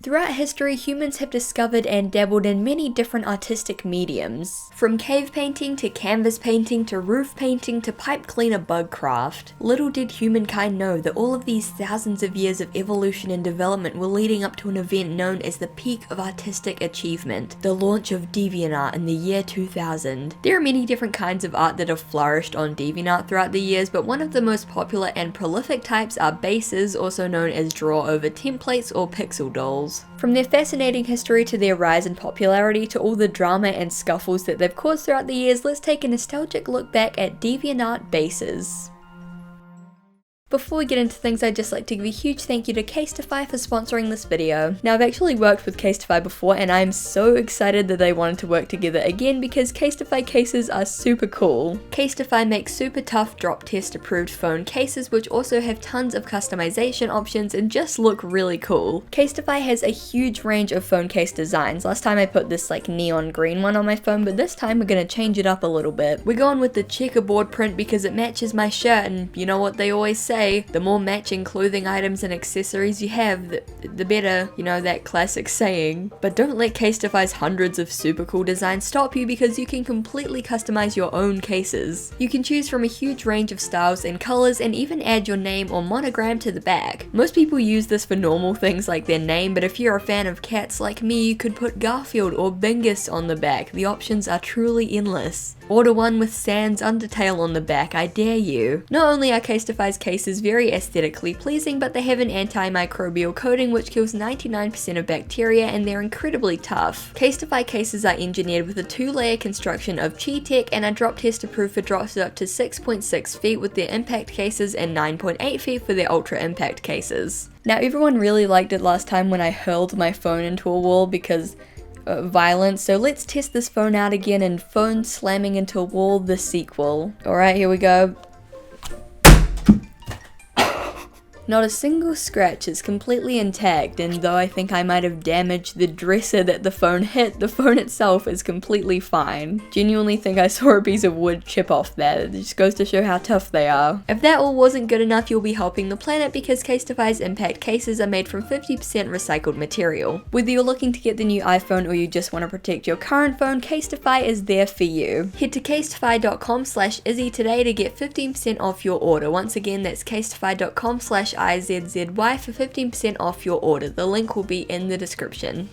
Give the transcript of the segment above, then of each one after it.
Throughout history, humans have discovered and dabbled in many different artistic mediums. From cave painting to canvas painting to roof painting to pipe cleaner bug craft. Little did humankind know that all of these thousands of years of evolution and development were leading up to an event known as the peak of artistic achievement, the launch of DeviantArt in the year 2000. There are many different kinds of art that have flourished on DeviantArt throughout the years, but one of the most popular and prolific types are bases, also known as draw-over templates or pixel dolls. From their fascinating history to their rise in popularity to all the drama and scuffles that they've caused throughout the years, let's take a nostalgic look back at DeviantArt bases. Before we get into things, I'd just like to give a huge thank you to Casetify for sponsoring this video. Now, I've actually worked with Casetify before and I'm so excited that they wanted to work together again because Casetify cases are super cool. Casetify makes super tough drop test approved phone cases which also have tons of customization options and just look really cool. Casetify has a huge range of phone case designs. Last time I put this like neon green one on my phone, but this time we're gonna change it up a little bit. We're going with the checkerboard print because it matches my shirt, and you know what they always say, the more matching clothing items and accessories you have, the better, you know, that classic saying. But don't let Casetify's hundreds of super cool designs stop you because you can completely customize your own cases. You can choose from a huge range of styles and colors and even add your name or monogram to the back. Most people use this for normal things like their name, but if you're a fan of cats like me, you could put Garfield or Bingus on the back. The options are truly endless. Order one with Sans Undertale on the back, I dare you. Not only are Casetify's cases very aesthetically pleasing, but they have an antimicrobial coating which kills 99% of bacteria and they're incredibly tough. Casetify cases are engineered with a 2-layer construction of Cheel and are drop test approved for drops up to 6.6 feet with their impact cases and 9.8 feet for their ultra impact cases. Now, everyone really liked it last time when I hurled my phone into a wall because violence, so let's test this phone out again in Phone Slamming into a Wall, the sequel. Alright, here we go. Not a single scratch is completely intact, and though I think I might have damaged the dresser that the phone hit, the phone itself is completely fine. Genuinely think I saw a piece of wood chip off that. It just goes to show how tough they are. If that all wasn't good enough, you'll be helping the planet because Casetify's impact cases are made from 50% recycled material. Whether you're looking to get the new iPhone or you just want to protect your current phone, Casetify is there for you. Head to casetify.com/Izzy today to get 15% off your order. Once again, that's casetify.com/IZZY for 15% off your order. The link will be in the description.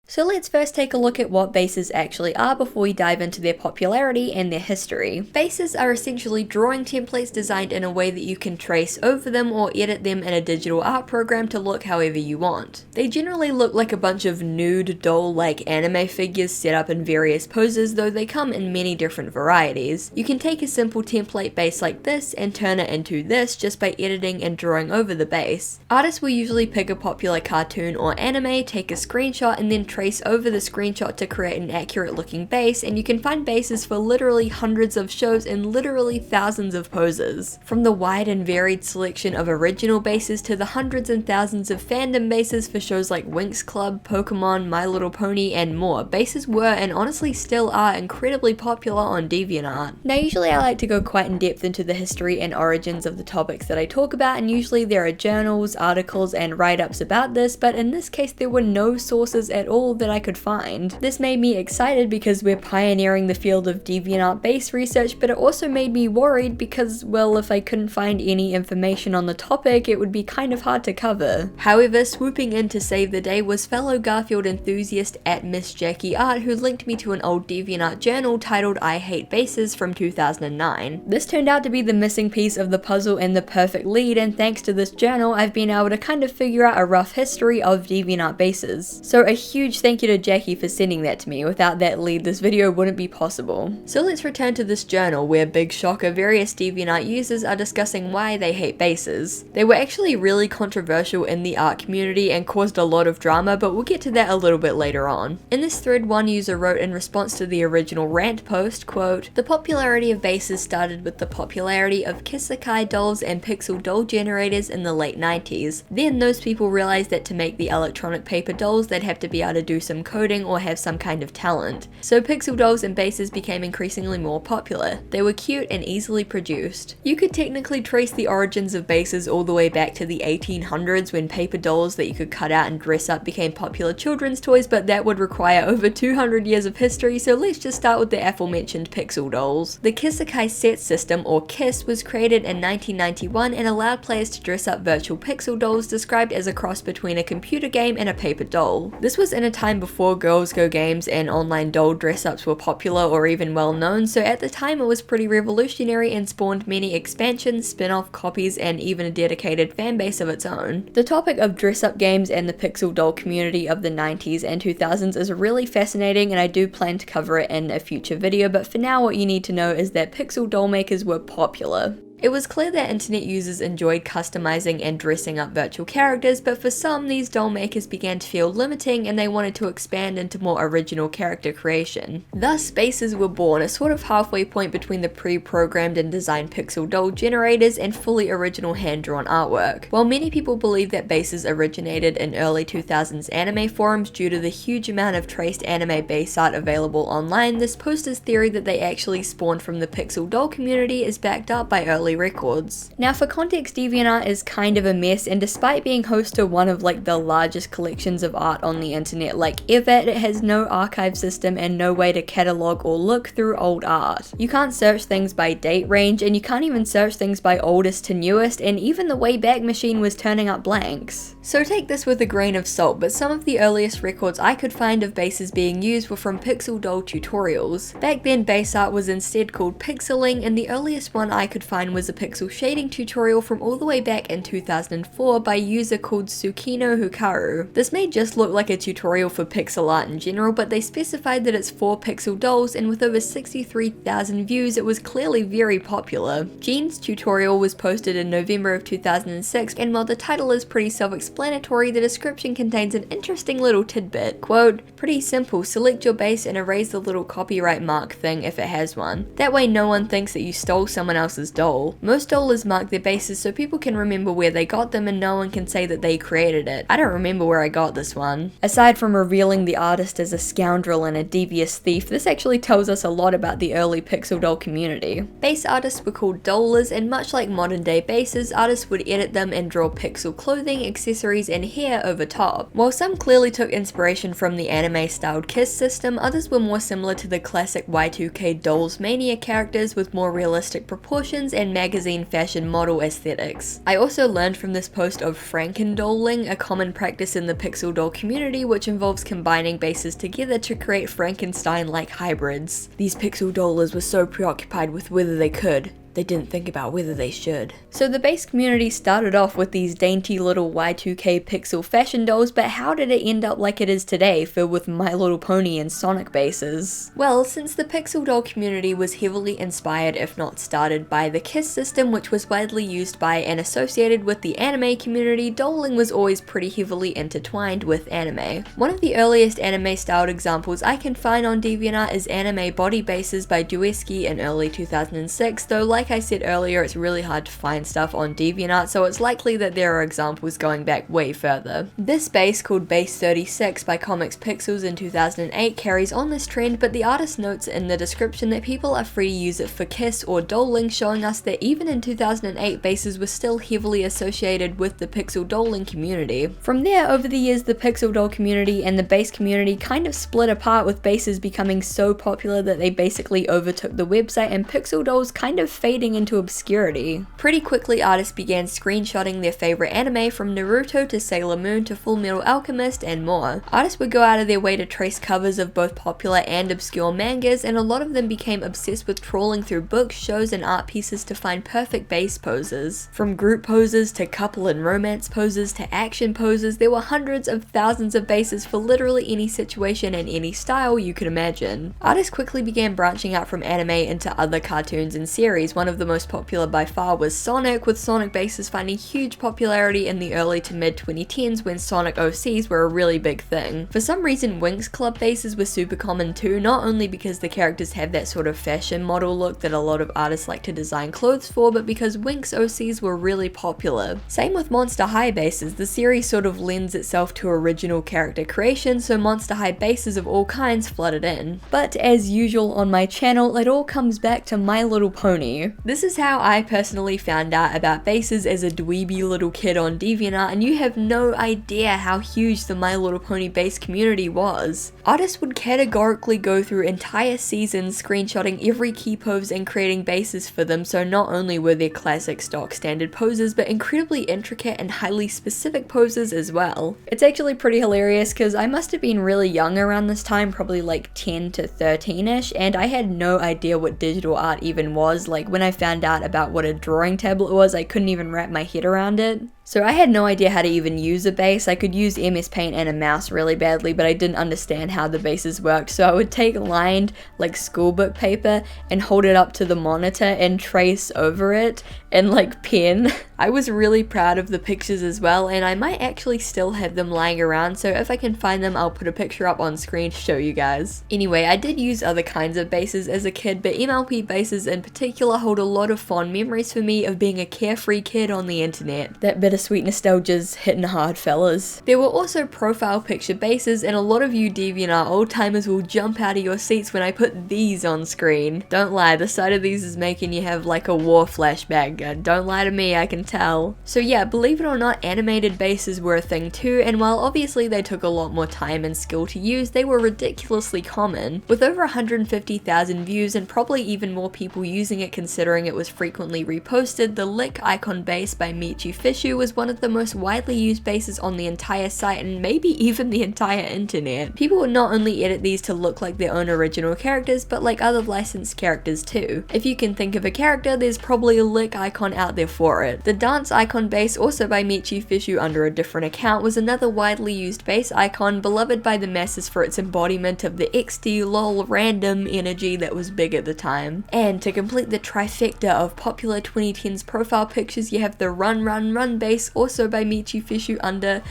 So let's first take a look at what bases actually are before we dive into their popularity and their history. Bases are essentially drawing templates designed in a way that you can trace over them or edit them in a digital art program to look however you want. They generally look like a bunch of nude doll-like anime figures set up in various poses, though they come in many different varieties. You can take a simple template base like this and turn it into this just by editing and drawing over the base. Artists will usually pick a popular cartoon or anime, take a screenshot, and then trace over the screenshot to create an accurate looking base, and you can find bases for literally hundreds of shows and literally thousands of poses. From the wide and varied selection of original bases to the hundreds and thousands of fandom bases for shows like Winx Club, Pokemon, My Little Pony, and more, bases were and honestly still are incredibly popular on DeviantArt. Now, usually I like to go quite in depth into the history and origins of the topics that I talk about, and usually there are journals, articles, and write-ups about this, but in this case there were no sources at all that I could find. This made me excited because we're pioneering the field of DeviantArt base research, but it also made me worried because, well, if I couldn't find any information on the topic, it would be kind of hard to cover. However, swooping in to save the day was fellow Garfield enthusiast at Miss Jackie Art, who linked me to an old DeviantArt journal titled I Hate Bases from 2009. This turned out to be the missing piece of the puzzle and the perfect lead, and thanks to this journal, I've been able to kind of figure out a rough history of DeviantArt bases. So a huge thank you to Jackie for sending that to me. Without that lead, this video wouldn't be possible. So let's return to this journal where, big shocker, various DeviantArt users are discussing why they hate bases. They were actually really controversial in the art community and caused a lot of drama, but we'll get to that a little bit later on. In this thread, one user wrote in response to the original rant post, quote, "The popularity of bases started with the popularity of Casetify dolls and pixel doll generators in the late 90s. Then those people realized that to make the electronic paper dolls, they'd have to be able to do some coding or have some kind of talent. So pixel dolls and bases became increasingly more popular. They were cute and easily produced. You could technically trace the origins of bases all the way back to the 1800s when paper dolls that you could cut out and dress up became popular children's toys, but that would require over 200 years of history, so let's just start with the aforementioned pixel dolls. The Casetify set system, or KISS, was created in 1991 and allowed players to dress up virtual pixel dolls described as a cross between a computer game and a paper doll. This was in a time before Girls Go games and online doll dress-ups were popular or even well known, so at the time it was pretty revolutionary and spawned many expansions, spin-off copies, and even a dedicated fanbase of its own. The topic of dress-up games and the pixel doll community of the 90s and 2000s is really fascinating, and I do plan to cover it in a future video, but for now what you need to know is that pixel doll makers were popular. It was clear that internet users enjoyed customizing and dressing up virtual characters, but for some, these doll makers began to feel limiting and they wanted to expand into more original character creation. Thus, bases were born, a sort of halfway point between the pre-programmed and designed pixel doll generators and fully original hand-drawn artwork. While many people believe that bases originated in early 2000s anime forums due to the huge amount of traced anime base art available online, this poster's theory that they actually spawned from the pixel doll community is backed up by early records. Now for context, DeviantArt is kind of a mess, and despite being host to one of the largest collections of art on the internet ever, it has no archive system and no way to catalog or look through old art. You can't search things by date range, and you can't even search things by oldest to newest, and even the Wayback Machine was turning up blanks. So take this with a grain of salt, but some of the earliest records I could find of bases being used were from pixel doll tutorials. Back then, base art was instead called pixeling, and the earliest one I could find was a pixel shading tutorial from all the way back in 2004 by a user called Tsukino Hukaru. This may just look like a tutorial for pixel art in general, but they specified that it's 4 pixel dolls, and with over 63,000 views it was clearly very popular. Jean's tutorial was posted in November of 2006, and while the title is pretty self-explanatory, the description contains an interesting little tidbit. Quote, "Pretty simple, select your base and erase the little copyright mark thing if it has one. That way no one thinks that you stole someone else's doll. Most dollars mark their bases so people can remember where they got them and no one can say that they created it. I don't remember where I got this one." Aside from revealing the artist as a scoundrel and a devious thief, this actually tells us a lot about the early pixel doll community. Base artists were called dollers, and much like modern day bases, artists would edit them and draw pixel clothing, accessories, and hair over top. While some clearly took inspiration from the anime-styled KISS system, others were more similar to the classic Y2K Dolls Mania characters with more realistic proportions and magazine fashion model aesthetics. I also learned from this post of Frankendolling, a common practice in the pixel doll community which involves combining bases together to create Frankenstein-like hybrids. These pixel dollers were so preoccupied with whether they could, they didn't think about whether they should. So the base community started off with these dainty little Y2K pixel fashion dolls, but how did it end up like it is today, filled with My Little Pony and Sonic bases? Well, since the pixel doll community was heavily inspired, if not started, by the KISS system, which was widely used by and associated with the anime community, dolling was always pretty heavily intertwined with anime. One of the earliest anime-styled examples I can find on DeviantArt is anime body bases by Dueski in early 2006, though like I said earlier, it's really hard to find stuff on DeviantArt, so it's likely that there are examples going back way further. This base, called Base 36 by Comics Pixels in 2008, carries on this trend, but the artist notes in the description that people are free to use it for KISS or dolling, showing us that even in 2008, bases were still heavily associated with the pixel dolling community. From there, over the years, the pixel doll community and the base community kind of split apart, with bases becoming so popular that they basically overtook the website and pixel dolls kind of fading into obscurity. Pretty quickly, artists began screenshotting their favorite anime, from Naruto to Sailor Moon to Full Metal Alchemist and more. Artists would go out of their way to trace covers of both popular and obscure mangas, and a lot of them became obsessed with trawling through books, shows, and art pieces to find perfect base poses. From group poses to couple and romance poses to action poses, there were hundreds of thousands of bases for literally any situation and any style you could imagine. Artists quickly began branching out from anime into other cartoons and series. one of the most popular by far was Sonic, with Sonic bases finding huge popularity in the early to mid 2010s when Sonic OCs were a really big thing. For some reason, Winx Club bases were super common too, not only because the characters have that sort of fashion model look that a lot of artists like to design clothes for, but because Winx OCs were really popular. Same with Monster High bases. The series sort of lends itself to original character creation, so Monster High bases of all kinds flooded in. But as usual on my channel, it all comes back to My Little Pony. This is how I personally found out about bases as a dweeby little kid on DeviantArt, and you have no idea how huge the My Little Pony base community was. Artists would categorically go through entire seasons screenshotting every key pose and creating bases for them, so not only were there classic stock standard poses, but incredibly intricate and highly specific poses as well. It's actually pretty hilarious because I must have been really young around this time, probably like 10 to 13ish, and I had no idea what digital art even was. Like when I found out about what a drawing tablet was, I couldn't even wrap my head around it. So I had no idea how to even use a base. I could use MS Paint and a mouse really badly, but I didn't understand how the bases worked. So I would take lined like schoolbook paper and hold it up to the monitor and trace over it and like pen. I was really proud of the pictures as well, and I might actually still have them lying around, so if I can find them I'll put a picture up on screen to show you guys. Anyway, I did use other kinds of bases as a kid, but MLP bases in particular hold a lot of fond memories for me of being a carefree kid on the internet. That bittersweet nostalgia's hitting hard, fellas. There were also profile picture bases, and a lot of you DeviantArt old timers will jump out of your seats when I put these on screen. Don't lie, the sight of these is making you have like a war flashback. Don't lie to me, I can tell. So yeah, believe it or not, animated bases were a thing too, and while obviously they took a lot more time and skill to use, they were ridiculously common. With over 150,000 views and probably even more people using it considering it was frequently reposted, the Lick icon base by Michi Fishu was one of the most widely used bases on the entire site and maybe even the entire internet. People would not only edit these to look like their own original characters, but like other licensed characters too. If you can think of a character, there's probably a Lick icon out there for it. The dance icon base, also by Michi Fishu under a different account, was another widely used base icon, beloved by the masses for its embodiment of the XD lol random energy that was big at the time. And to complete the trifecta of popular 2010s profile pictures, you have the Run Run Run base, also by Michi Fishu under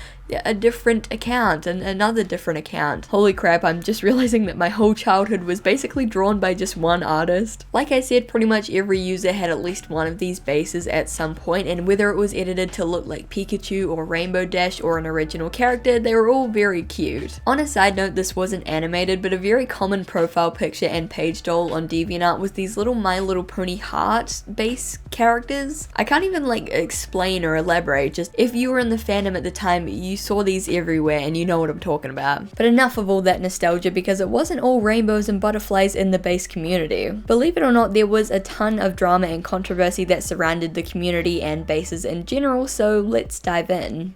a different account and another different account. Holy crap, I'm just realizing that my whole childhood was basically drawn by just one artist. Like I said, pretty much every user had at least one of these bases at some point, and whether it was edited to look like Pikachu or Rainbow Dash or an original character, they were all very cute. On a side note, this wasn't animated, but a very common profile picture and page doll on DeviantArt was these little My Little Pony heart base characters. I can't even like explain or elaborate, just if you were in the fandom at the time, you saw these everywhere and you know what I'm talking about. But enough of all that nostalgia, because it wasn't all rainbows and butterflies in the base community. Believe it or not, there was a ton of drama and controversy that surrounded the community and bases in general, so let's dive in.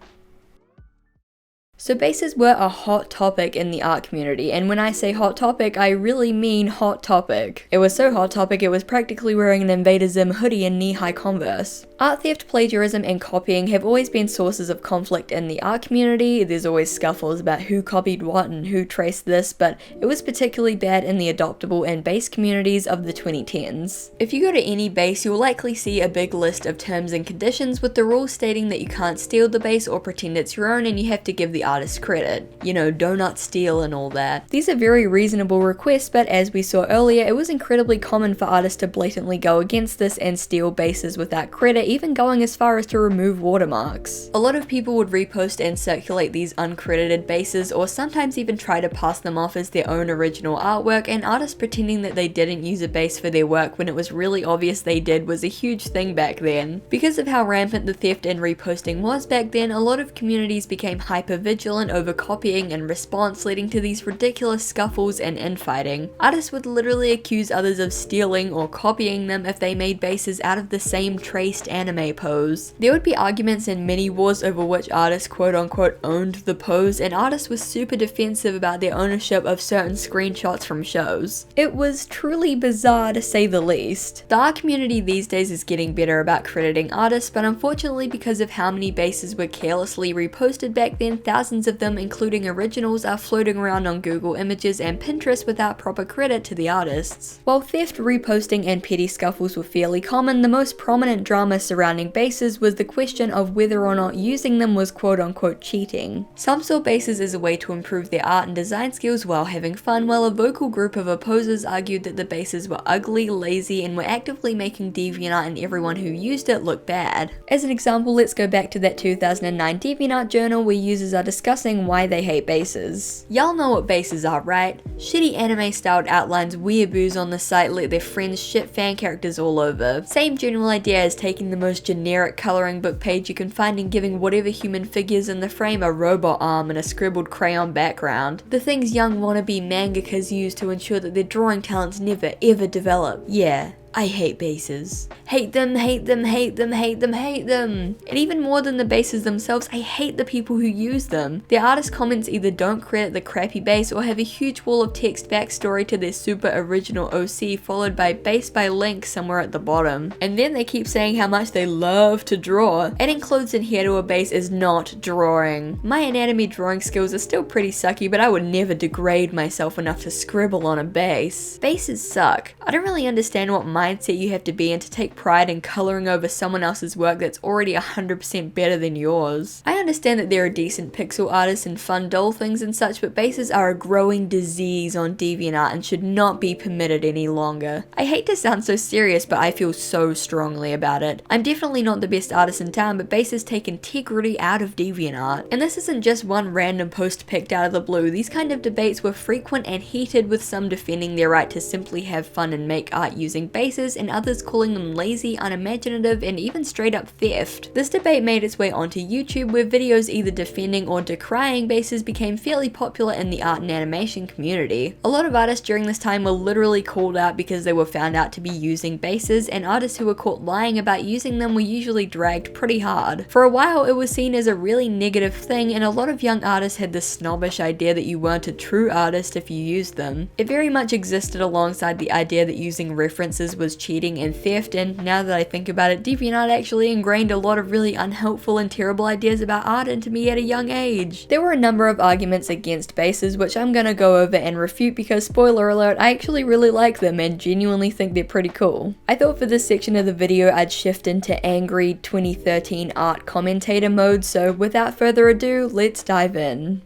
So bases were a hot topic in the art community, and when I say hot topic, I really mean hot topic. It was so hot topic it was practically wearing an Invader Zim hoodie and knee-high Converse. Art theft, plagiarism, and copying have always been sources of conflict in the art community. There's always scuffles about who copied what and who traced this, but it was particularly bad in the adoptable and base communities of the 2010s. If you go to any base, you'll likely see a big list of terms and conditions with the rules stating that you can't steal the base or pretend it's your own, and you have to give the artist credit. You know, do not steal and all that. These are very reasonable requests, but as we saw earlier, it was incredibly common for artists to blatantly go against this and steal bases without credit, even going as far as to remove watermarks. A lot of people would repost and circulate these uncredited bases, or sometimes even try to pass them off as their own original artwork, and artists pretending that they didn't use a base for their work when it was really obvious they did was a huge thing back then. Because of how rampant the theft and reposting was back then, a lot of communities became hyper vigilant over copying and response, leading to these ridiculous scuffles and infighting. Artists would literally accuse others of stealing or copying them if they made bases out of the same traced anime pose. There would be arguments and mini wars over which artist quote unquote owned the pose, and artists were super defensive about their ownership of certain screenshots from shows. It was truly bizarre to say the least. The art community these days is getting better about crediting artists, but unfortunately because of how many bases were carelessly reposted back then, thousands thousands of them, including originals, are floating around on Google Images and Pinterest without proper credit to the artists. While theft, reposting, and petty scuffles were fairly common, the most prominent drama surrounding bases was the question of whether or not using them was quote-unquote cheating. Some saw bases as a way to improve their art and design skills while having fun, while a vocal group of opposers argued that the bases were ugly, lazy, and were actively making DeviantArt and everyone who used it look bad. As an example, let's go back to that 2009 DeviantArt journal where users are discussing why they hate bases. Y'all know what bases are, right? Shitty anime-styled outlines weeaboos on the site let their friends shit fan characters all over. Same general idea as taking the most generic coloring book page you can find and giving whatever human figures in the frame a robot arm and a scribbled crayon background. The things young wannabe mangakas use to ensure that their drawing talents never ever develop. Yeah. I hate bases. Hate them, hate them, hate them, hate them, hate them. And even more than the bases themselves, I hate the people who use them. Their artist comments either don't credit the crappy base or have a huge wall of text backstory to their super original OC followed by base by link somewhere at the bottom. And then they keep saying how much they love to draw. Adding clothes and hair to a base is not drawing. My anatomy drawing skills are still pretty sucky, but I would never degrade myself enough to scribble on a base. Bases suck. I don't really understand what mindset you have to be in to take pride in coloring over someone else's work that's already 100% better than yours. I understand that there are decent pixel artists and fun doll things and such, but bases are a growing disease on DeviantArt and should not be permitted any longer. I hate to sound so serious, but I feel so strongly about it. I'm definitely not the best artist in town, but bases take integrity out of DeviantArt. And this isn't just one random post picked out of the blue. These kind of debates were frequent and heated, with some defending their right to simply have fun and make art using bases, and others calling them lazy, unimaginative, and even straight up theft. This debate made its way onto YouTube, where videos either defending or decrying bases became fairly popular in the art and animation community. A lot of artists during this time were literally called out because they were found out to be using bases, and artists who were caught lying about using them were usually dragged pretty hard. For a while, it was seen as a really negative thing, and a lot of young artists had this snobbish idea that you weren't a true artist if you used them. It very much existed alongside the idea that using references was cheating and theft, and now that I think about it, DeviantArt actually ingrained a lot of really unhelpful and terrible ideas about art into me at a young age. There were a number of arguments against bases, which I'm gonna go over and refute because, spoiler alert, I actually really like them and genuinely think they're pretty cool. I thought for this section of the video I'd shift into angry 2013 art commentator mode, so without further ado, let's dive in.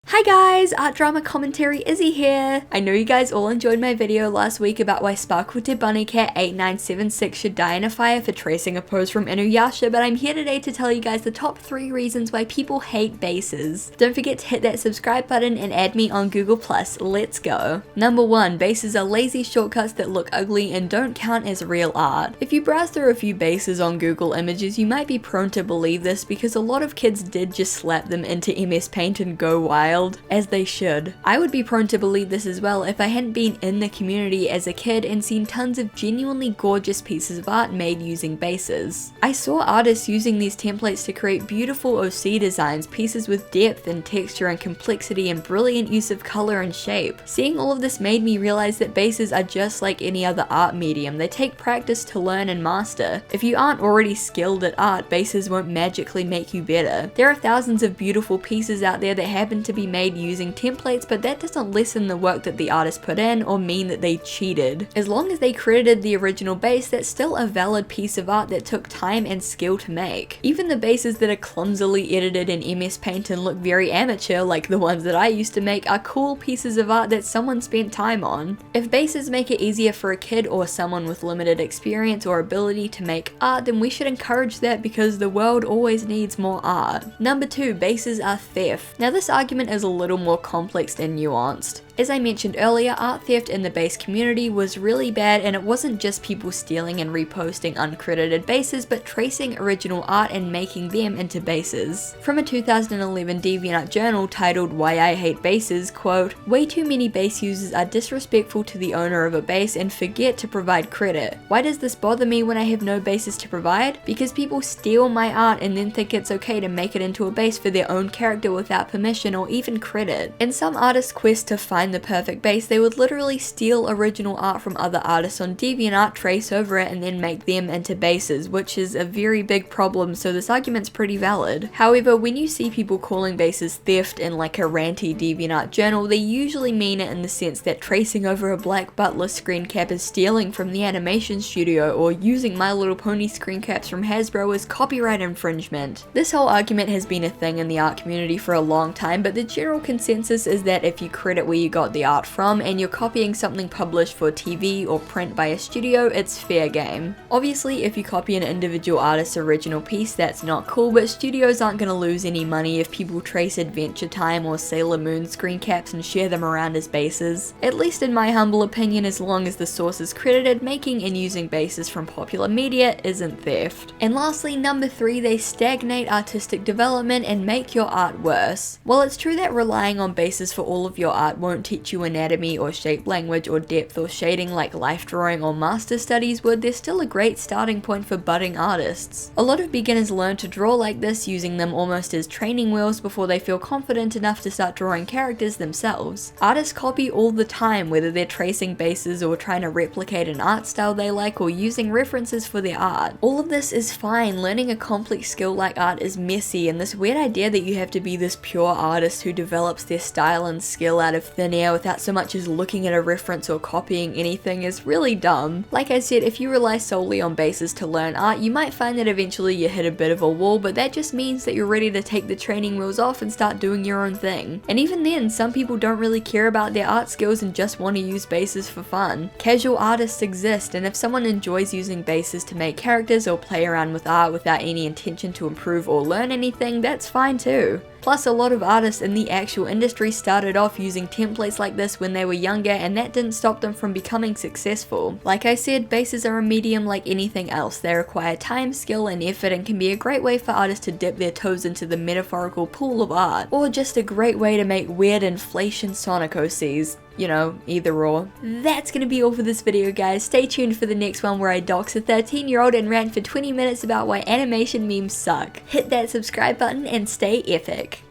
Hi guys, Art Drama Commentary Izzy here! I know you guys all enjoyed my video last week about why Sparkle to Bunny Cat 8976 should die in a fire for tracing a pose from Inuyasha, but I'm here today to tell you guys the top 3 reasons why people hate bases. Don't forget to hit that subscribe button and add me on Google+, let's go! Number 1, bases are lazy shortcuts that look ugly and don't count as real art. If you browse through a few bases on Google Images, you might be prone to believe this because a lot of kids did just slap them into MS Paint and go wild. As they should. I would be prone to believe this as well if I hadn't been in the community as a kid and seen tons of genuinely gorgeous pieces of art made using bases. I saw artists using these templates to create beautiful OC designs, pieces with depth and texture and complexity and brilliant use of color and shape. Seeing all of this made me realize that bases are just like any other art medium. They take practice to learn and master. If you aren't already skilled at art, bases won't magically make you better. There are thousands of beautiful pieces out there that happen to be made using templates, but that doesn't lessen the work that the artist put in or mean that they cheated. As long as they credited the original base, that's still a valid piece of art that took time and skill to make. Even the bases that are clumsily edited in MS Paint and look very amateur, like the ones that I used to make, are cool pieces of art that someone spent time on. If bases make it easier for a kid or someone with limited experience or ability to make art, then we should encourage that because the world always needs more art. Number 2, bases are theft. Now this argument is a little more complex and nuanced. As I mentioned earlier, art theft in the base community was really bad, and it wasn't just people stealing and reposting uncredited bases, but tracing original art and making them into bases. From a 2011 DeviantArt journal titled Why I Hate Bases, quote, "Way too many base users are disrespectful to the owner of a base and forget to provide credit. Why does this bother me when I have no bases to provide? Because people steal my art and then think it's okay to make it into a base for their own character without permission or even credit. In some artists' quest to find find the perfect base, they would literally steal original art from other artists on DeviantArt, trace over it, and then make them into bases, which is a very big problem, so this argument's pretty valid. However, when you see people calling bases theft in like a ranty DeviantArt journal, they usually mean it in the sense that tracing over a black butler screen cap is stealing from the animation studio, or using My Little Pony screen caps from Hasbro is copyright infringement. This whole argument has been a thing in the art community for a long time, but the general consensus is that if you credit where you got the art from and you're copying something published for TV or print by a studio, it's fair game. Obviously, if you copy an individual artist's original piece, that's not cool, but studios aren't going to lose any money if people trace Adventure Time or Sailor Moon screen caps and share them around as bases. At least in my humble opinion, as long as the source is credited, making and using bases from popular media isn't theft. And lastly, number 3, they stagnate artistic development and make your art worse. While it's true that relying on bases for all of your art won't teach you anatomy or shape language or depth or shading like life drawing or master studies would, they're still a great starting point for budding artists. A lot of beginners learn to draw like this, using them almost as training wheels before they feel confident enough to start drawing characters themselves. Artists copy all the time, whether they're tracing bases or trying to replicate an art style they like or using references for their art. All of this is fine. Learning a complex skill like art is messy, and this weird idea that you have to be this pure artist who develops their style and skill out of thin air without so much as looking at a reference or copying anything is really dumb. Like I said, if you rely solely on bases to learn art, you might find that eventually you hit a bit of a wall, but that just means that you're ready to take the training wheels off and start doing your own thing. And even then, some people don't really care about their art skills and just want to use bases for fun. Casual artists exist, and if someone enjoys using bases to make characters or play around with art without any intention to improve or learn anything, that's fine too. Plus, a lot of artists in the actual industry started off using templates like this when they were younger, and that didn't stop them from becoming successful. Like I said, bases are a medium like anything else. They require time, skill, and effort, and can be a great way for artists to dip their toes into the metaphorical pool of art, or just a great way to make weird inflation Sonic OCs. You know, either or. That's gonna be all for this video, guys. Stay tuned for the next one where I dox a 13-year-old and rant for 20 minutes about why animation memes suck. Hit that subscribe button and stay epic.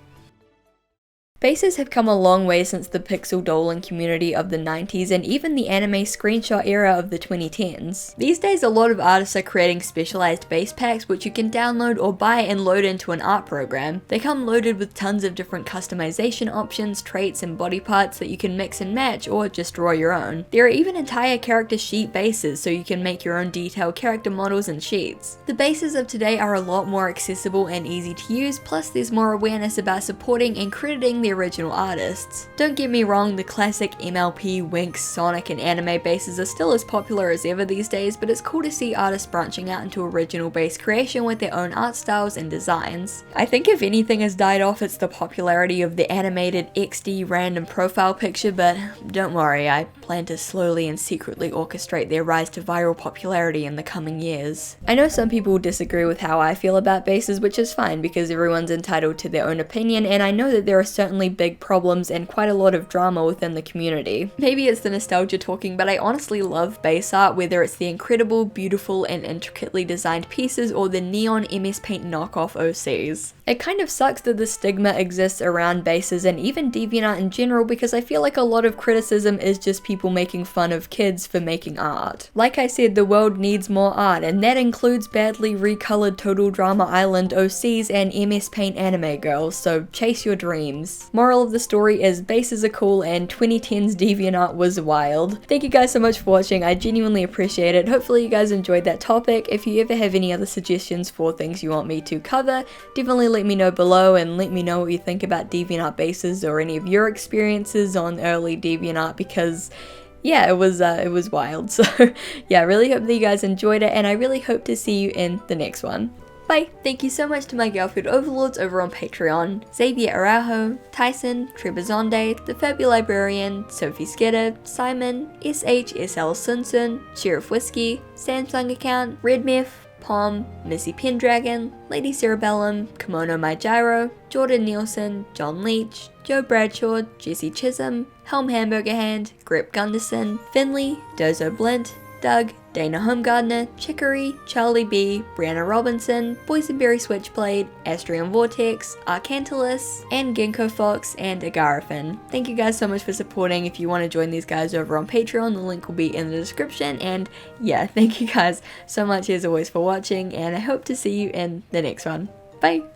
Bases have come a long way since the pixel dolling community of the 90s and even the anime screenshot era of the 2010s. These days, a lot of artists are creating specialized base packs which you can download or buy and load into an art program. They come loaded with tons of different customization options, traits, and body parts that you can mix and match or just draw your own. There are even entire character sheet bases, so you can make your own detailed character models and sheets. The bases of today are a lot more accessible and easy to use, plus there's more awareness about supporting and crediting the original artists. Don't get me wrong, the classic MLP, Winx, Sonic, and anime bases are still as popular as ever these days, but it's cool to see artists branching out into original base creation with their own art styles and designs. I think if anything has died off, it's the popularity of the animated XD random profile picture, but don't worry, I plan to slowly and secretly orchestrate their rise to viral popularity in the coming years. I know some people disagree with how I feel about bases, which is fine because everyone's entitled to their own opinion, and I know that there are certainly big problems and quite a lot of drama within the community. Maybe it's the nostalgia talking, but I honestly love base art, whether it's the incredible, beautiful, and intricately designed pieces or the neon MS Paint knockoff OCs. It kind of sucks that the stigma exists around bases and even DeviantArt in general, because I feel like a lot of criticism is just people making fun of kids for making art. Like I said, the world needs more art, and that includes badly recolored Total Drama Island OCs and MS Paint anime girls, so chase your dreams. Moral of the story is bases are cool and 2010's DeviantArt was wild. Thank you guys so much for watching, I genuinely appreciate it. Hopefully you guys enjoyed that topic. If you ever have any other suggestions for things you want me to cover, definitely let me know below, and let me know what you think about DeviantArt bases or any of your experiences on early DeviantArt, because yeah, it was wild. So yeah, I really hope that you guys enjoyed it, and I really hope to see you in the next one. Bye! Thank you so much to my Girlfriend Overlords over on Patreon: Xavier Araujo, Tyson, Trebizonde, The Fabulous Librarian, Sophie Skidder, Simon, SHSL Sunsun, Sheriff Whiskey, Samsung Account, Red Myth, Pom, Missy Pendragon, Lady Cerebellum, Kimono My Gyro, Jordan Nielsen, John Leach, Joe Bradshaw, Jesse Chisholm, Helm Hamburger Hand, Grip Gunderson, Finley, Dozo Blint, Doug, Dana Homegardener, Chicory, Charlie B, Brianna Robinson, Boysenberry Switchblade, Astrian Vortex, Arcantilus, and Ginkgo Fox and Agarifin. Thank you guys so much for supporting. If you want to join these guys over on Patreon, the link will be in the description. And yeah, thank you guys so much as always for watching, and I hope to see you in the next one. Bye!